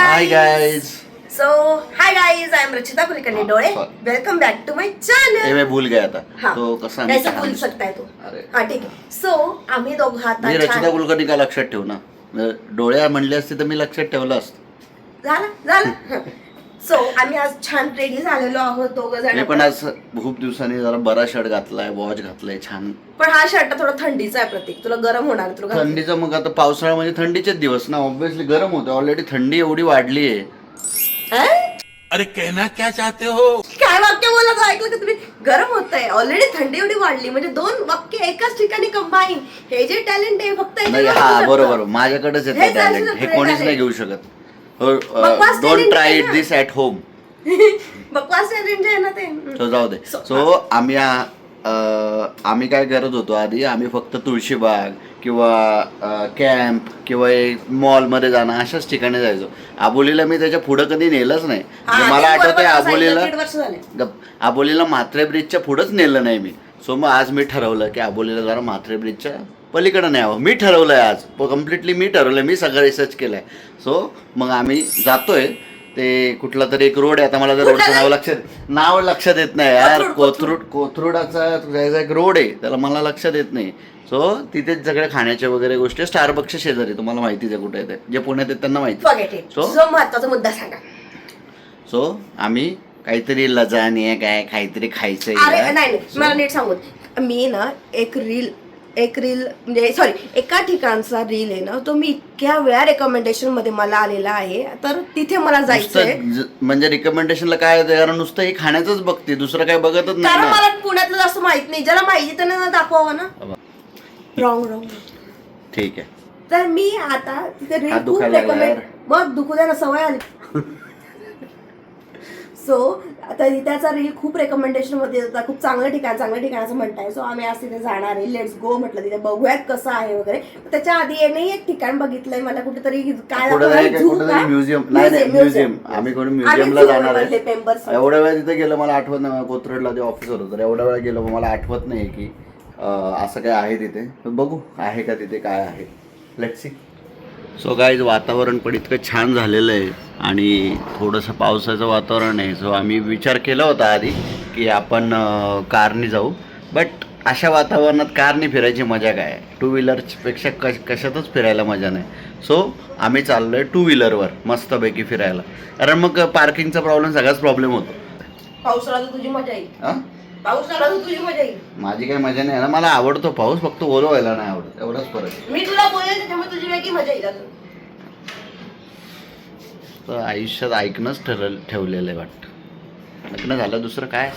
Hi guys. So hi guys, I am Rachita Kulkarni Dole. Welcome back to my channel. मैं भूल गया था. हाँ. तो कसा कैसे भूल सकता है तू? अरे. हाँ ठीक आहे. सो आम्ही दोघं आता मी रचिता कुलकर्णी का लक्षात ठेवू ना. डोळ्या म्हणले असते तर मी लक्षात ठेवलं असतं. झालं. सो आम्ही आज छान रेडी झालेलो आहोत दोघं जण. मी पण आज खूप दिवसांनी जरा बरा शर्ट घातलाय, वॉच घातलाय छान. पण हा शर्ट थोडा थंडीचा आहे प्रतीक. तुला गरम होणार आहे तुला. थंडीचं मग आता पावसाळा म्हणजे थंडीचेच दिवस ना, ऑब्विसली गरम होतं. ऑलरेडी थंडी एवढी वाढली आहे. अरे कहना क्या चाहते हो? काय वाक्य बोला तो ऐकलं का तुम्ही? गरम होतंय, ऑलरेडी थंडी एवढी वाढली म्हणजे दोन वाक्य एकाच ठिकाणी कंबाईन. हे जे टॅलेंट आहे फक्त नाही. हा बरोबर, माझ्याकडेच येतं टॅलेंट. हे कोणीच नाही घेऊ शकत. Don't try it this at home. बकवास टॅलेंट आहे ना ते. तो जाऊ दे. सो आम्ही काय करत होतो आधी, आम्ही फक्त तुळशीबाग किंवा कॅम्प किंवा मॉलमध्ये जाणं अशाच ठिकाणी जायचो. आबोलीला मी त्याच्या पुढं कधी नेलंच नाही. मला आठवतंय आबोलीला म्हात्रे ब्रिजच्या पुढंच नेलं नाही मी. सो मग आज मी ठरवलं की आबोलीला जरा म्हात्रे ब्रिजच्या पलीकडं न्यावं. मी ठरवलंय आज कम्प्लिटली. मी ठरवलंय, मी सगळं रिसर्च केलंय. सो मग आम्ही जातोय. ते कुठला तरी एक रोड आहे, आता मला त्या रोडचं नाव लक्षात येत नाही यार. कोथरूडाचा एक रोड आहे, त्याला मला लक्षात येत नाही. सो तिथेच सगळ्या खाण्याच्या वगैरे गोष्टी. स्टारबक्सच्या शेजारी, तुम्हाला माहितीच आहे कुठे आहे ते. जे पुण्यात आहेत त्यांना माहिती. सो महत्वाचा मुद्दा सांगा. सो आम्ही काहीतरी लजाने काय काहीतरी खायचंय. नाही मला नीट सांगू. मी ना एक रील म्हणजे सॉरी एका ठिकाणचा रील आहे ना, तो मी इतक्या वेळा रेकमेंडेशन मध्ये मला आलेला आहे. तर तिथे मला जायचंय. म्हणजे रिकमेंडेशनला काय आहे, कारण नुसतं हे खाण्याचंच बघते, दुसरं काय बघतच नाही. कारण मला पुण्यातलं जास्त माहित नाही. ज्याला माहिती त्यांना दाखवावं ना. रॉंग ठीक आहे. तर मी आता तिथे रील खूप रेकमेंड. मग दुखू द्या ना, सवय आली. सो आता त्याचा रील खूप रेकमेंडेशन मध्ये होता. खूप चांगलं ठिकाण म्हणताय. सो आम्ही आज तिथे जाणार आहे. लेट्स गो म्हटलं, तिथे बघूयात कसं आहे वगैरे. त्याच्या आधी नाही एक ठिकाण बघितलंय मला कुठेतरी. काय म्युझियम. आम्ही कोणी म्युझियमला जाणार आहे. एवढ्या वेळा तिथे गेलो, मला आठवत नाही. कोथरूडला ते ऑफिस होतं, तर एवढ्या वेळा गेलो, मला आठवत नाही की असं काय आहे तिथे. बघू आहे का तिथे काय आहे. Let's see. सो गाईज, वातावरण पण इतकं छान झालेलं आहे आणि थोडंसं पावसाचं वातावरण आहे. सो आम्ही विचार केला होता आधी की आपण कारने जाऊ, बट अशा वातावरणात कारने फिरायची मजा काय. टू व्हीलरपेक्षा कशातच फिरायला मजा नाही. सो आम्ही चाललो आहे टू व्हीलरवर मस्तपैकी फिरायला. कारण मग पार्किंगचा प्रॉब्लेम सगळाच प्रॉब्लेम होतो. पावसाळा तुझी मजा येईल. पावसाळा तुझी मजा येईल. माझी काही मजा नाही ना, मला आवडतो पाऊस, फक्त ओलं व्हायला नाही आवडत, एवढाच फरक. मी तुला बोलेल त्याच्यामुळे तुझी वेगळी मजा येईल. तर आयुष्यात ऐकणंच ठेवलेलं आहे वाटतं. ऐकणं झालं, दुसरं काय.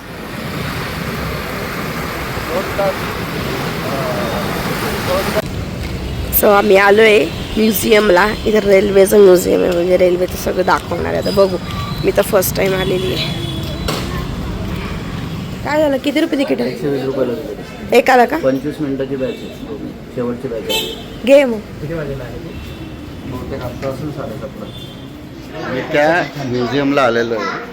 सो आम्ही आलोय म्युझियमला. इथं रेल्वेचं म्युझियम आहे, म्हणजे रेल्वेचं सगळं दाखवणार आहे. आता बघू, मी तर फर्स्ट टाइम आलेली आहे. काय झालं, किती रुपये तिकीट आहे? 120 रुपये एकाला का? 25 मिनिटाची बॅच आहे, शेवटची बॅच आहे. घे मग. किती वाजेला आहे? बहुतेक आत्ता असेल 7:30. मी त्या म्युझियमला आलेलो आहे.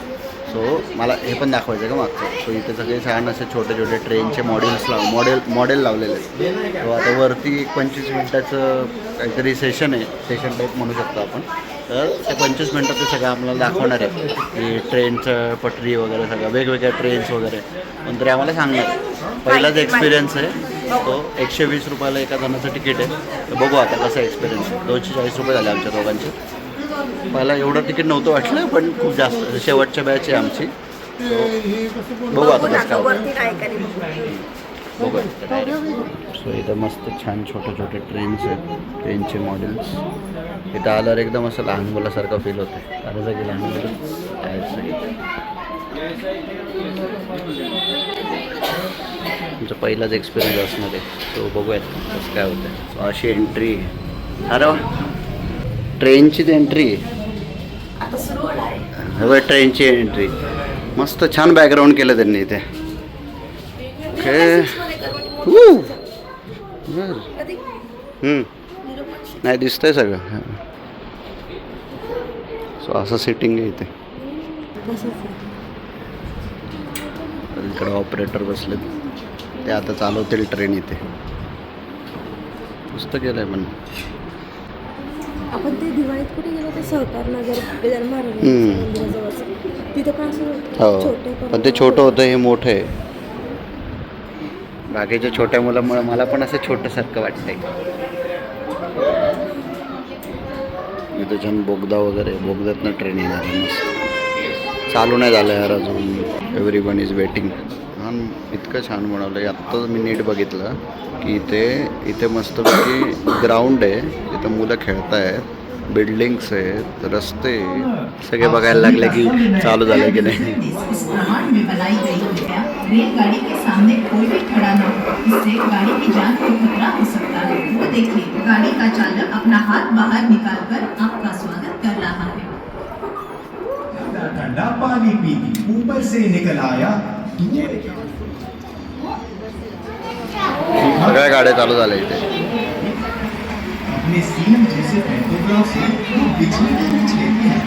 सो मला हे पण दाखवायचं का मागचं. सो इथे सगळे छान असे छोटे छोटे ट्रेनचे मॉडेल लावलेले आहेत. तो आता वरती एक 25 मिनिटाचं काहीतरी सेशन आहे, सेशन टाईप म्हणू शकतो आपण. तर ते 25 मिनिटात ते सगळं आपल्याला दाखवणार आहे की ट्रेनचं पटरी वगैरे सगळं, वेगवेगळ्या ट्रेन्स वगैरे. पण तरी आम्हाला सांगणार आहे. पहिलाच एक्सपिरियन्स आहे. तो 120 रुपयाला एका जणाचं तिकीट आहे. तर बघू आता कसा एक्सपिरियन्स. 240 रुपये झाले आमच्या दोघांचे. मला एवढं तिकीट नव्हतं वाटलं, पण खूप जास्त. शेवटच्या बॅच आहे आमची. बघू आता कसं बघू. सो इथं मस्त छान छोटे छोटे ट्रेन्स आहेत, ट्रेनचे मॉडेल्स. इथं आल्यावर एकदम असं लहान मुलासारखं फील होतं. आता सगळी लहान मुलं आहेत सगळी. तुमचा पहिलाच एक्सपिरियन्स असणार आहे. तो बघूयात कसं काय होतं. सो अशी एंट्री. अरे ट्रेनचीच एंट्री आहे. ट्रेनची एंट्री मस्त छान बॅकग्राऊंड केलं त्यांनी इथे. ओके. नाही दिसतंय सगळं. सो असं सिटिंग आहे इथे. इकडे ऑपरेटर बसलेत, ते आता चालवतील ट्रेन इथे. मस्त केलंय. पण आपण ते दिवाळीत कुठे गेलो होतो सहकार नगर गजानन महाराज मंदिराजवळचं तिथे पण असं हो छोटे पण ते छोटं होतं हे मोठं आहे. बाकीच्या छोट्या मुलामुळे मला पण असं छोटंसारखं वाटतंय. इथं छान बोगदा वगैरे बोगद्यातनं ट्रेन येणार आहे मस्त. चालू नाही झालं यार अजून. Everyone is waiting. छान इतकं छान बनवलं आहे. आत्ताच मी नीट बघितलं की इथे मस्तपैकी ग्राउंड आहे. इथं मुलं खेळत आहेत. बिल्डिंग्स आहेत, रस्ते सगळे बघायला लागले की चालू झालं की नाही. रेलगाड़ी के सामने कोई भी खड़ा ना हो, इससे गाड़ी की जान को खतरा हो सकता है। वो देखिए, गाड़ी का चालक अपना हाथ बाहर निकालकर आपका स्वागत कर रहा है। ठंडा पानी पी ऊपर से निकल आया। सगळ्या गाड्या चालू झाल्या इथे. अपने सीन जैसे फोटोग्राफ से वो बिजली के बीच लेती है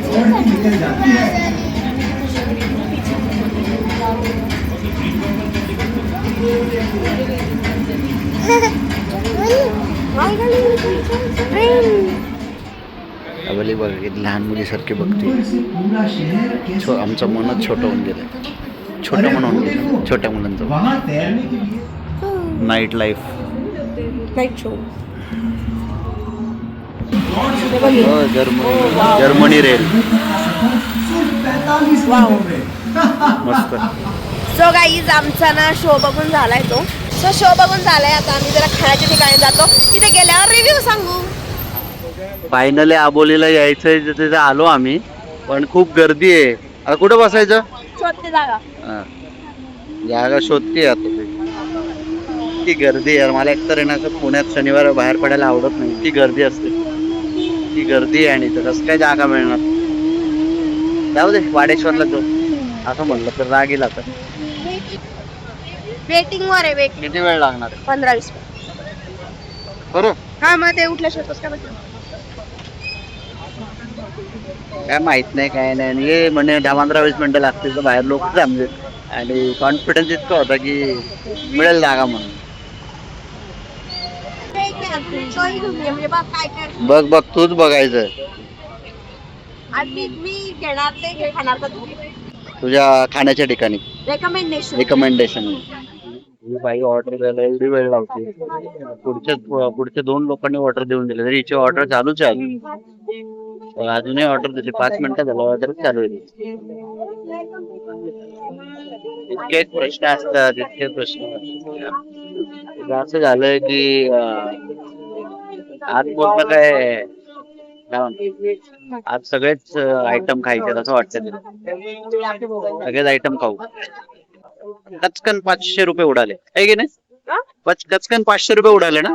और भी निकल जाती है। अवली बघ किती लहान मुलीसारखी बघते. पूरा शहर आमचं मनच छोटं होऊन गेलं. छोटं मन होऊन गेलं छोट्या मुलांचं. वहाँ तैरने के लिए night life. Night show. Germany rail 45 मिनटों में। मस्त. सो गाईज आमचा ना शो बघून झालाय तो. सो शो बघून झालाय. आता आम्ही जरा खाण्याच्या ठिकाणी जातो. तिथे गेल्यावर रिव्ह्यू सांगू. फायनली आबोलीला यायचंय तिथे आलो आम्ही पण खूप गर्दी आहे. आता कुठं बसायचं. शोधते जागा. जागा शोधते आता. ती गर्दी यार मला एकतर येण्याचं पुण्यात शनिवार बाहेर पडायला आवडत नाही. ती गर्दी असते. ती गर्दी आहे आणि कसं काय जागा मिळणार. जाऊ दे वाडेश्वरला जाऊ असं म्हणलं तर राग येईल. आता वेटिंग वर आहे. वेटिंग किती वेळ लागणार 15-20 बरं. हा मग ते उठल्याशिवाय काय बघ. काय माहित नाही काय नाही. आणि हे म्हणे 10-15-20 मिनिटं लागतील तर बाहेर लोक थांबले आणि कॉन्फिडन्स इतका होता की मिळेल जागा म्हणून. बघ बघ तूच बघायचं. मी घेणार ते खाणार का तू. तुझ्या खाण्याच्या ठिकाणी रिकमेंडेशन. बाई ऑर्डर द्यायला एवढी वेळ लावते. पुढच्या 2 लोकांनी ऑर्डर देऊन दिले तरी हिची ऑर्डर चालूच आहे. अजूनही ऑर्डर देते. 5 मिनिटं झालं ऑर्डर चालू आहे. इतके प्रश्न असतात इतके प्रश्न. असं झालंय की आज पूर्ण काय आज सगळेच आयटम खायचे असं वाटतं. सगळेच आयटम खाऊ. कचकन 500 रुपये उडाले आहे की नाही. कचकन 500 रुपये उडाले ना.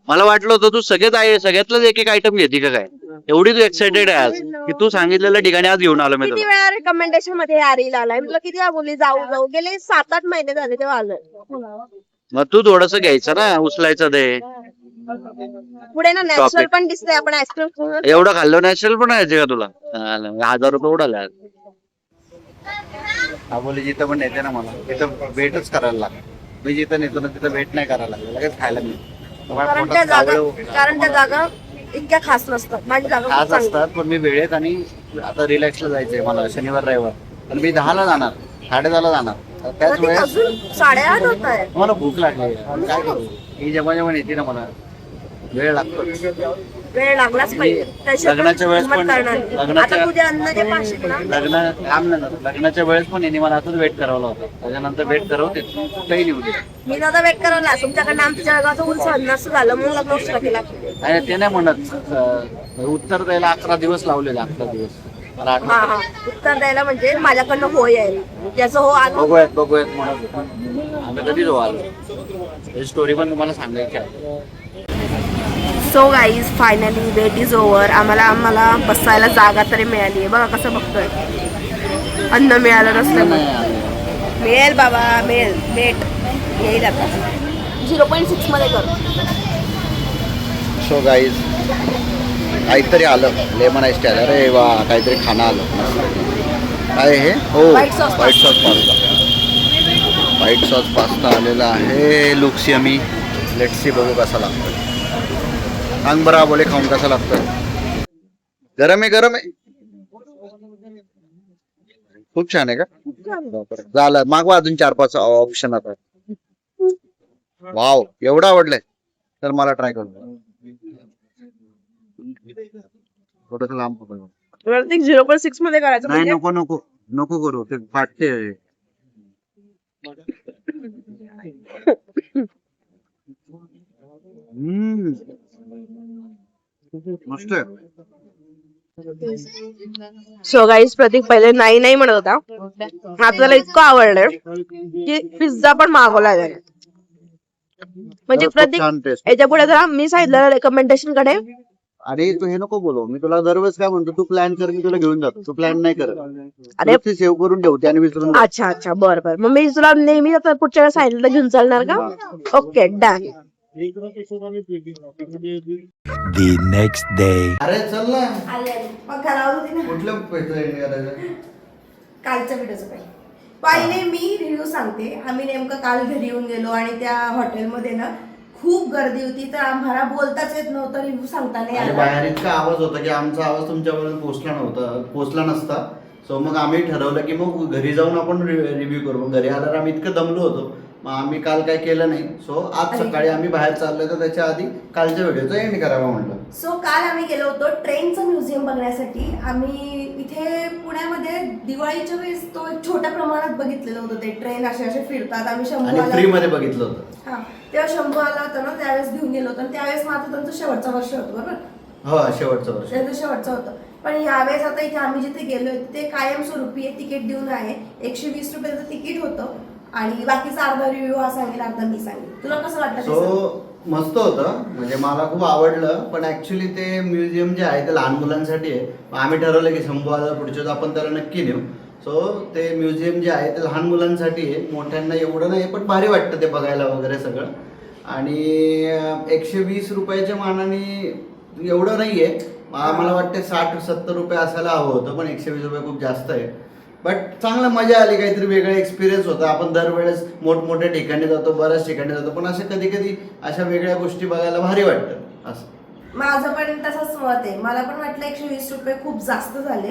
मला वाटलं होतं तू सगळ्यातलंच एक आयटम घेते का काय. एवढी तू एक्साइटेड आहे आज की तू सांगितलेल्या ठिकाणी आज घेऊन आलो मी किती तुला. वेळा रिकमेंडेशन मध्ये आलेला आलाय. मी तुला किती वेळा बोलली जाऊ गेले 7-8 महिने झाले तेव्हा आलोय. मग तू थोडस घ्यायचं ना उचलायचं ते. पुढे ना नॅचरल पण दिसतंय. आपण आईस्क्रीम एवढं खाल्लं नॅचरल पण यायचे का तुला. 1000 रुपये उडाले. आबोली जिथं पण येते ना मला तिथं वेटच करायला लागतं. मी जिथं नेतो ना तिथं वेट नाही करायला लागलं लगेच खायला मिळतं. कारण त्या जागा इतक्या खास नसतात. माझी जागा खास असतात पण मी वेळेत आणि आता रिलॅक्सला जायचंय मला शनिवार रविवार. आणि मी 10ला जाणार 10:30ला जाणार. त्याच वेळेस 8:30 होत आहे. मला भूक लागली. काय करू ही जेव्हा येते ना मला वेळ लागतो. वेळ लागलाच पाहिजे. लग्नाच्या वेळेस पण लग्नाच्या वेळेस पण यांनी मला असंच वेट करावला होता. त्याच्यानंतर वेट करवते कुठेही निघू दे. मी दादा वेट करायला तुमच्याकडनं आमच्या जळगावचं उत्सव नसं झालं म्हणून लग्न उशिरा केला. आणि ते नाही म्हणत उत्तर द्यायला 11 दिवस लावलेले. 11 दिवस मला आठवत. उत्तर द्यायला म्हणजे माझ्याकडनं हो आहे. त्याचं हो आलं. बघूयात म्हणत आम्ही कधीच हो आलो. स्टोरी पण तुम्हाला सांगायची आहे. So guys finally wait is over. आम्हाला बसायला जागा तरी मिळाली आहे. बघा कसं बघतोय. अन्न मिळालं नसलं मिळेल बाबा मिळेल. वेट येईल आता 0.6 मध्ये कर. सो गाईज काहीतरी आलं लेमन आईस टी आलं. अरे वा काहीतरी खाणं आलं. काय हे हो white sauce pasta. White sauce pasta आलेला आहे. Looks yummy. लेट्स सी बघू कसा लागतो. सांग बरं बोले खाऊन कसं लागतं. गरम आहे गरम आहे. खूप छान आहे का. झालं मागवा अजून 4-5 ऑप्शन आता. वाव एवढं आवडलंय तर मला ट्राय करू. थोडस लांब पकडू. 0.6 मध्ये करायचं नाही म्हणजे नको नको नको करू ते फाटते. मस्त आहे. सो गाईज प्रतीक पहिले नाही नाही म्हणत होता. आपल्याला इतकं आवडलंय की पिझ्झा पण मागवला त्याने. म्हणजे खूप प्रतीक छान टेस्ट. याच्या पुढे जरा मी सांगितलं रेकमेंडेशन कडे. अरे तू हे नको बोलू. मी तुला दरवेळेस काय म्हणतो तू प्लॅन कर मी तुला घेऊन जातो. तू प्लॅन नाही करत. अरे ते सेव्ह करून ठेवते आणि विसरून जाते. अच्छा अच्छा बर बर मग मी तुला नेहमी आता पुढच्या वेळेस सांगितलं घेऊन चालणार का. Okay done. The next day. अरे चल ना. मग घरावर होती ना कुठलं पैसे एंड करायचं. कालच्या व्हिडिओचं पहिले मी रिव्ह्यू सांगते. आम्ही नेमकं काल घरी येऊन गेलो आणि त्या हॉटेलमध्ये ना खूप गर्दी होती तर आम्हाला बोलताच येत नव्हतं. रिव्ह्यू सांगता नाही आणि आला. बाहेर इतका आवाज होता की आमचा आवाज तुमच्यापर्यंत पोहोचला नसता. सो मग आम्ही ठरवलं की मग घरी जाऊन आपण रिव्ह्यू करू. घरी आल्यावर आम्ही इतकं दमलो होतो मग आम्ही काल काय केलं नाही. सो आज सकाळी आम्ही बाहेर चाललोय तर त्याच्या आधी कालच्या व्हिडिओचा एंड करावा म्हटलं. सो काल आम्ही गेलो होतो ट्रेनचं म्युझियम बघण्यासाठी. आम्ही इथे पुण्यामध्ये दिवाळीच्या वेळेस तो एक छोट्या प्रमाणात बघितलेलं होतं. ते ट्रेन असे असे फिरतात. आम्ही आणि फ्री मध्ये बघितलं होतं. हा तेव्हा शंभू आला होता ना त्यावेळेस घेऊन गेलो होतो. त्यावेळेस माझं त्यांचं शेवटचं वर्ष होतं बरोबर. हो शेवटचं वर्ष. त्याचं शेवटचं होतं. पण यावेळेस आता इथे आम्ही जिथे गेलोय ते कायमस्वरूपी तिकीट देऊन आहे. 120 रुपयाचं तिकीट होतं आणि बाकीचा अर्धा रिव्ह्यू हा सांगेल अर्धा मी सांगेल. तुला कसं वाटतं. सो मस्त होतं म्हणजे मला खूप आवडलं. पण ऍक्च्युली ते म्युझियम जे आहे ते लहान मुलांसाठी आहे. आम्ही ठरवलं की शंभू आला पुढच्या आपण त्याला नक्की नेऊ. सो ते म्युझियम जे आहे ते लहान मुलांसाठी आहे. मोठ्यांना एवढं नाही पण भारी वाटतं ते बघायला वगैरे सगळं. आणि 120 रुपयाच्या मानाने एवढं नाही आहे. मला वाटतं 60-70 रुपये असायला हवं होतं पण 120 रुपये खूप जास्त आहे. बट चांगलं मजा आली. काहीतरी वेगळा एक्सपिरियन्स होता. आपण दरवेळेस मोठमोठ्या ठिकाणी जातो बऱ्याच ठिकाणी जातो पण असं कधी कधी अशा वेगळ्या गोष्टी बघायला भारी वाटतं असं. माझं पण तसंच मत आहे. मला पण वाटलं 120 रुपये खूप जास्त झाले.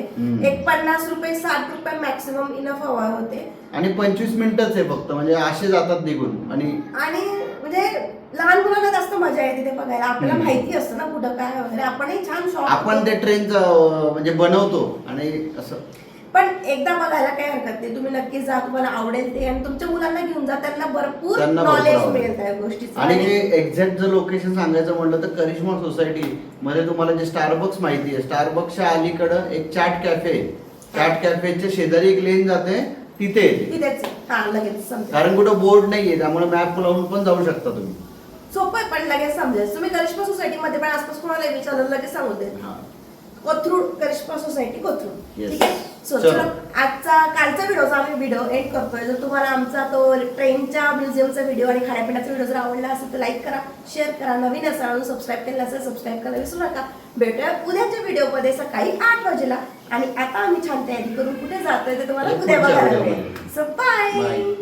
एक 50 रुपये 60 रुपये मॅक्सिमम इनफ हवा होते. आणि 25 मिनिटच आहे फक्त म्हणजे असे जातात निघून. आणि म्हणजे लहान मुलांना जास्त मजा येते ते बघायला. आपल्याला माहिती असतं ना कुठं काय वगैरे. आपणही छान शॉप आपण ते ट्रेनचं म्हणजे बनवतो आणि असं. पण एकदा बघायला काही हरकत नाही. तुम्ही नक्कीच जा. तुम्हाला आवडेल ते आणि तुमच्या मुलांना घेऊन जा. त्यांना भरपूर नॉलेज मिळेल त्या गोष्टीचं. आणि हे एक्झॅक्ट जर लोकेशन सांगायचं म्हटलं तर करिश्मा सोसायटी मध्ये तुम्हाला जे स्टारबक्स माहिती आहे. स्टारबक्सच्या अलीकडं एक चाट कॅफे आहे. चाट कॅफेच्या शेजारी एक लेन जाते तिथे तिथेच. हा लगेच समजेल. कारण कुठं बोर्ड नाहीये त्यामुळे मॅप लावून पण जाऊ शकता तुम्ही. सोपं आहे पण लगेच समजेल. तुम्ही करिश्मा सोसायटी मध्ये पण आसपास कोणाला विचारलं लगेच सांगू दे. कोथरूड करिश्मा सोसायटी कोथरूड. ठीक आहे. सो चलो आजचा कालचा व्हिडिओचा आम्ही व्हिडिओ एंड करतोय. जर तुम्हाला आमचा तो ट्रेनच्या म्युझियमचा व्हिडिओ आणि खाण्यापिण्याचा व्हिडिओ जर आवडला असेल तर लाईक करा शेअर करा. नवीन असाल सबस्क्राईब केलं असेल सबस्क्राईब करायला विसरू नका. भेटूया उद्याच्या व्हिडिओमध्ये सकाळी 8 वाजेला. आणि आता आम्ही छान तयारी करून कुठे जातोय ते तुम्हाला उद्या बघायला मिळेल. So bye.